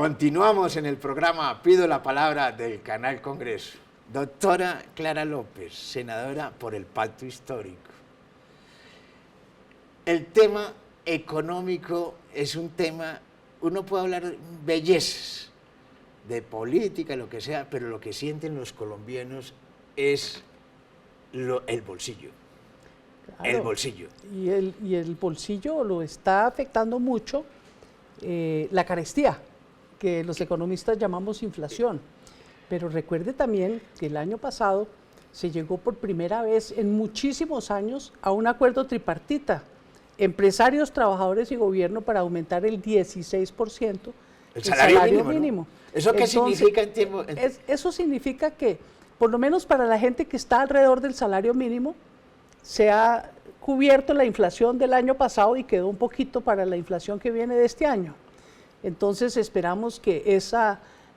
Continuamos en el programa Pido la Palabra del Canal Congreso. Doctora Clara López, senadora por el Pacto Histórico. El tema económico es un tema, uno puede hablar de bellezas, de política, lo que sea, pero lo que sienten los colombianos es el bolsillo. Claro, el bolsillo. Y el bolsillo lo está afectando mucho la carestía, que los economistas llamamos inflación. Pero recuerde también que el año pasado se llegó por primera vez en muchísimos años a un acuerdo tripartita, empresarios, trabajadores y gobierno, para aumentar el 16% el salario mínimo. ¿No? ¿Eso qué significa en tiempo? Eso significa que, por lo menos para la gente que está alrededor del salario mínimo, se ha cubierto la inflación del año pasado y quedó un poquito para la inflación que viene de este año. Entonces esperamos que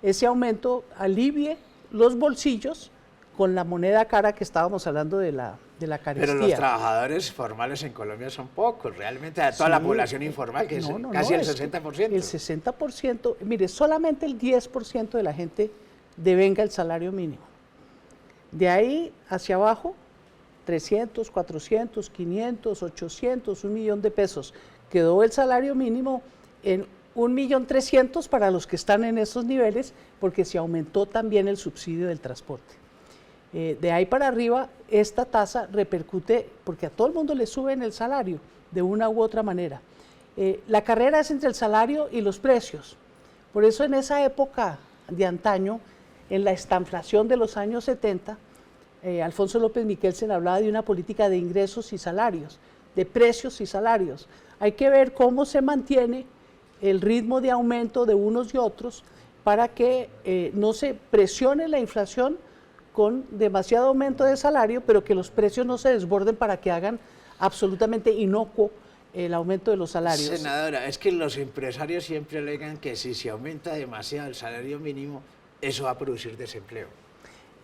ese aumento alivie los bolsillos con la moneda cara que estábamos hablando de la carestía. Pero los trabajadores formales en Colombia son pocos, realmente a toda la población informal, que es casi el 60%. El 60%, mire, solamente el 10% de la gente devenga el salario mínimo. De ahí hacia abajo, 300, 400, 500, 800, 1 millón de pesos. Quedó el salario mínimo en 1.300.000 para los que están en esos niveles, porque se aumentó también el subsidio del transporte. De ahí para arriba, esta tasa repercute, porque a todo el mundo le suben el salario de una u otra manera. La carrera es entre el salario y los precios. Por eso en esa época de antaño, en la estanflación de los años 70, Alfonso López Miquelsen hablaba de una política de ingresos y salarios, de precios y salarios. Hay que ver cómo se mantiene el ritmo de aumento de unos y otros para que no se presione la inflación con demasiado aumento de salario, pero que los precios no se desborden para que hagan absolutamente inocuo el aumento de los salarios. Senadora, es que los empresarios siempre alegan que si se aumenta demasiado el salario mínimo, eso va a producir desempleo.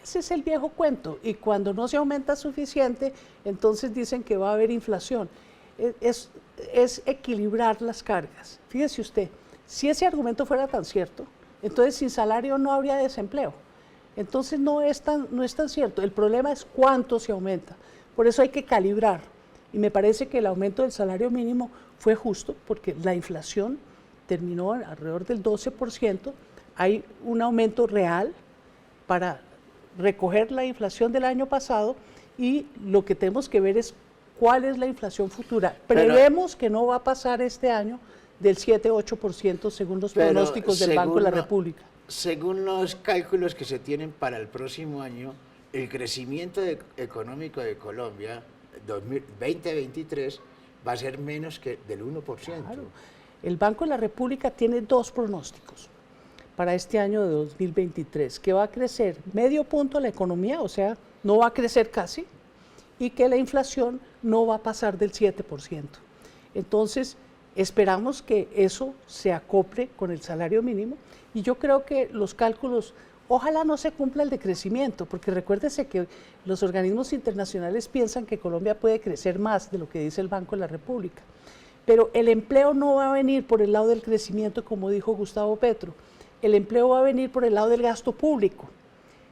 Ese es el viejo cuento, y cuando no se aumenta suficiente, entonces dicen que va a haber inflación. Es equilibrar las cargas. Fíjese usted, si ese argumento fuera tan cierto, entonces sin salario no habría desempleo. Entonces no es tan cierto. El problema es cuánto se aumenta. Por eso hay que calibrar. Y me parece que el aumento del salario mínimo fue justo, porque la inflación terminó alrededor del 12%. Hay un aumento real para recoger la inflación del año pasado, y lo que tenemos que ver es cuál es la inflación futura. Prevemos que no va a pasar este año del 7-8% según los pronósticos del Banco de la República. Según los cálculos que se tienen para el próximo año, el crecimiento económico de Colombia 2023 va a ser menos que del 1%. Claro. El Banco de la República tiene 2 pronósticos para este año de 2023, que va a crecer medio punto la economía, o sea, no va a crecer casi, y que la inflación no va a pasar del 7%. Entonces, esperamos que eso se acople con el salario mínimo, y yo creo que los cálculos, ojalá no se cumpla el decrecimiento, porque recuérdese que los organismos internacionales piensan que Colombia puede crecer más de lo que dice el Banco de la República. Pero el empleo no va a venir por el lado del crecimiento, como dijo Gustavo Petro. El empleo va a venir por el lado del gasto público.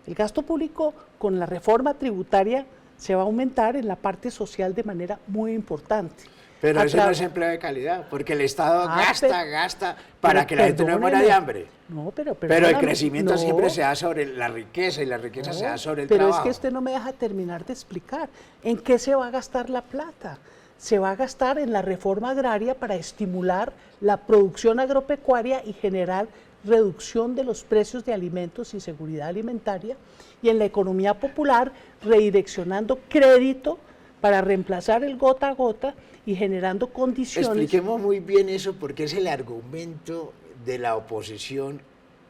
El gasto público, con la reforma tributaria, se va a aumentar en la parte social de manera muy importante. Pero eso no es empleo de calidad, porque el Estado gasta para que la gente no muera de hambre. No, pero el crecimiento siempre se da sobre la riqueza, y la riqueza se da sobre el trabajo. Pero es que usted no me deja terminar de explicar. ¿En qué se va a gastar la plata? Se va a gastar en la reforma agraria para estimular la producción agropecuaria y generar reducción de los precios de alimentos y seguridad alimentaria, y en la economía popular redireccionando crédito para reemplazar el gota a gota y generando condiciones. Expliquemos muy bien eso, porque es el argumento de la oposición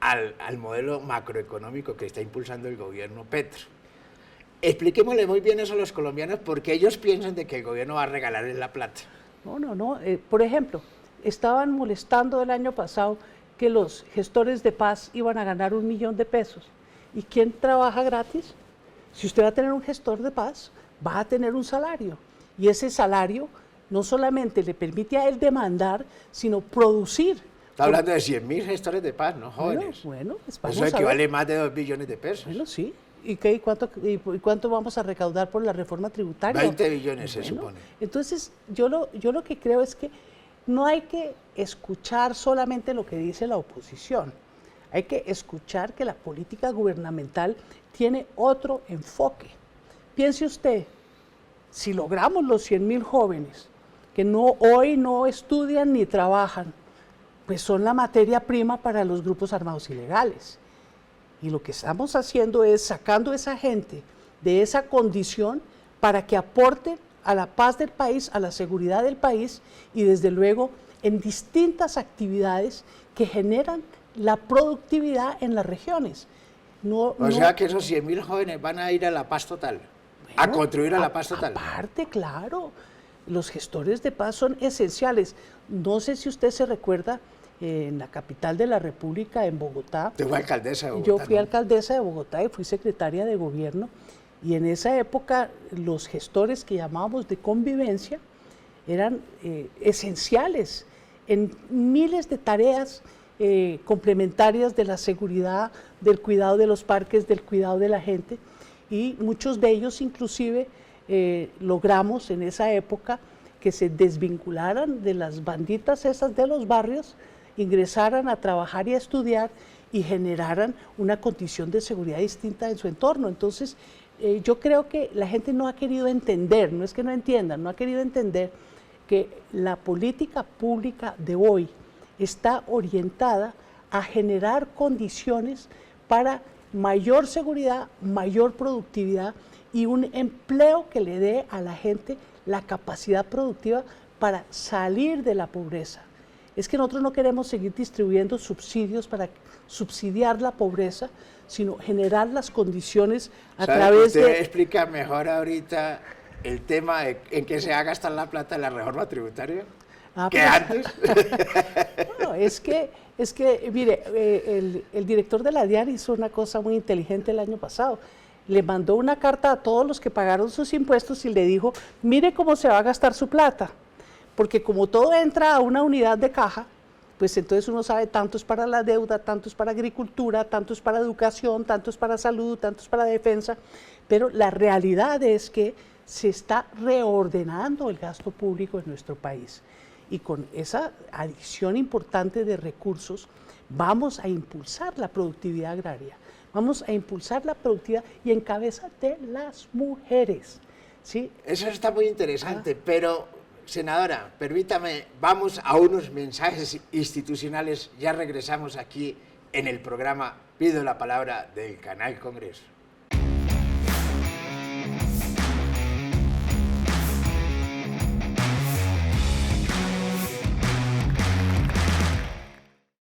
al modelo macroeconómico que está impulsando el gobierno Petro. Expliquémosle muy bien eso a los colombianos, porque ellos piensan de que el gobierno va a regalarles la plata. No. Por ejemplo, estaban molestando el año pasado que los gestores de paz iban a ganar 1 millón de pesos. ¿Y quién trabaja gratis? Si usted va a tener un gestor de paz, va a tener un salario. Y ese salario no solamente le permite a él demandar, sino producir. Está hablando de 100.000 gestores de paz, no Bueno, jóvenes. bueno, pues vamos Eso a ver. equivale a más de 2 billones de pesos. Bueno, sí. ¿Y qué? ¿Y cuánto vamos a recaudar por la reforma tributaria? 20 billones se Bueno, supone. Entonces, yo lo que creo es que no hay que escuchar solamente lo que dice la oposición. Hay que escuchar que la política gubernamental tiene otro enfoque. Piense usted, si logramos los 100.000 jóvenes que hoy no estudian ni trabajan, pues son la materia prima para los grupos armados ilegales. Y lo que estamos haciendo es sacando a esa gente de esa condición para que aporten a la paz del país, a la seguridad del país y desde luego en distintas actividades que generan la productividad en las regiones. O sea que esos 100.000 jóvenes van a ir a la paz total, a contribuir a la paz total. Aparte, claro, los gestores de paz son esenciales. No sé si usted se recuerda, en la capital de la República, en Bogotá. Usted fue alcaldesa de Bogotá. Yo fui ¿no? alcaldesa de Bogotá y fui secretaria de gobierno. Y en esa época los gestores que llamábamos de convivencia eran esenciales en miles de tareas complementarias de la seguridad, del cuidado de los parques, del cuidado de la gente. Y muchos de ellos inclusive logramos en esa época que se desvincularan de las banditas esas de los barrios, ingresaran a trabajar y a estudiar y generaran una condición de seguridad distinta en su entorno. Entonces, yo creo que la gente no ha querido entender, no es que no entiendan, no ha querido entender que la política pública de hoy está orientada a generar condiciones para mayor seguridad, mayor productividad y un empleo que le dé a la gente la capacidad productiva para salir de la pobreza. Es que nosotros no queremos seguir distribuyendo subsidios para subsidiar la pobreza, sino generar las condiciones a través de... Usted explica mejor ahorita el tema en que se va a gastar la plata de la reforma tributaria que antes. No, es que mire, el director de la DIAN hizo una cosa muy inteligente el año pasado. Le mandó una carta a todos los que pagaron sus impuestos y le dijo, mire cómo se va a gastar su plata. Porque como todo entra a una unidad de caja, pues entonces uno sabe tanto es para la deuda, tanto es para agricultura, tanto es para educación, tanto es para salud, tanto es para defensa, pero la realidad es que se está reordenando el gasto público en nuestro país. Y con esa adición importante de recursos vamos a impulsar la productividad agraria, vamos a impulsar la productividad y en cabeza de las mujeres. ¿Sí? Eso está muy interesante, pero... Senadora, permítame, vamos a unos mensajes institucionales, ya regresamos aquí en el programa Pido la Palabra del Canal Congreso.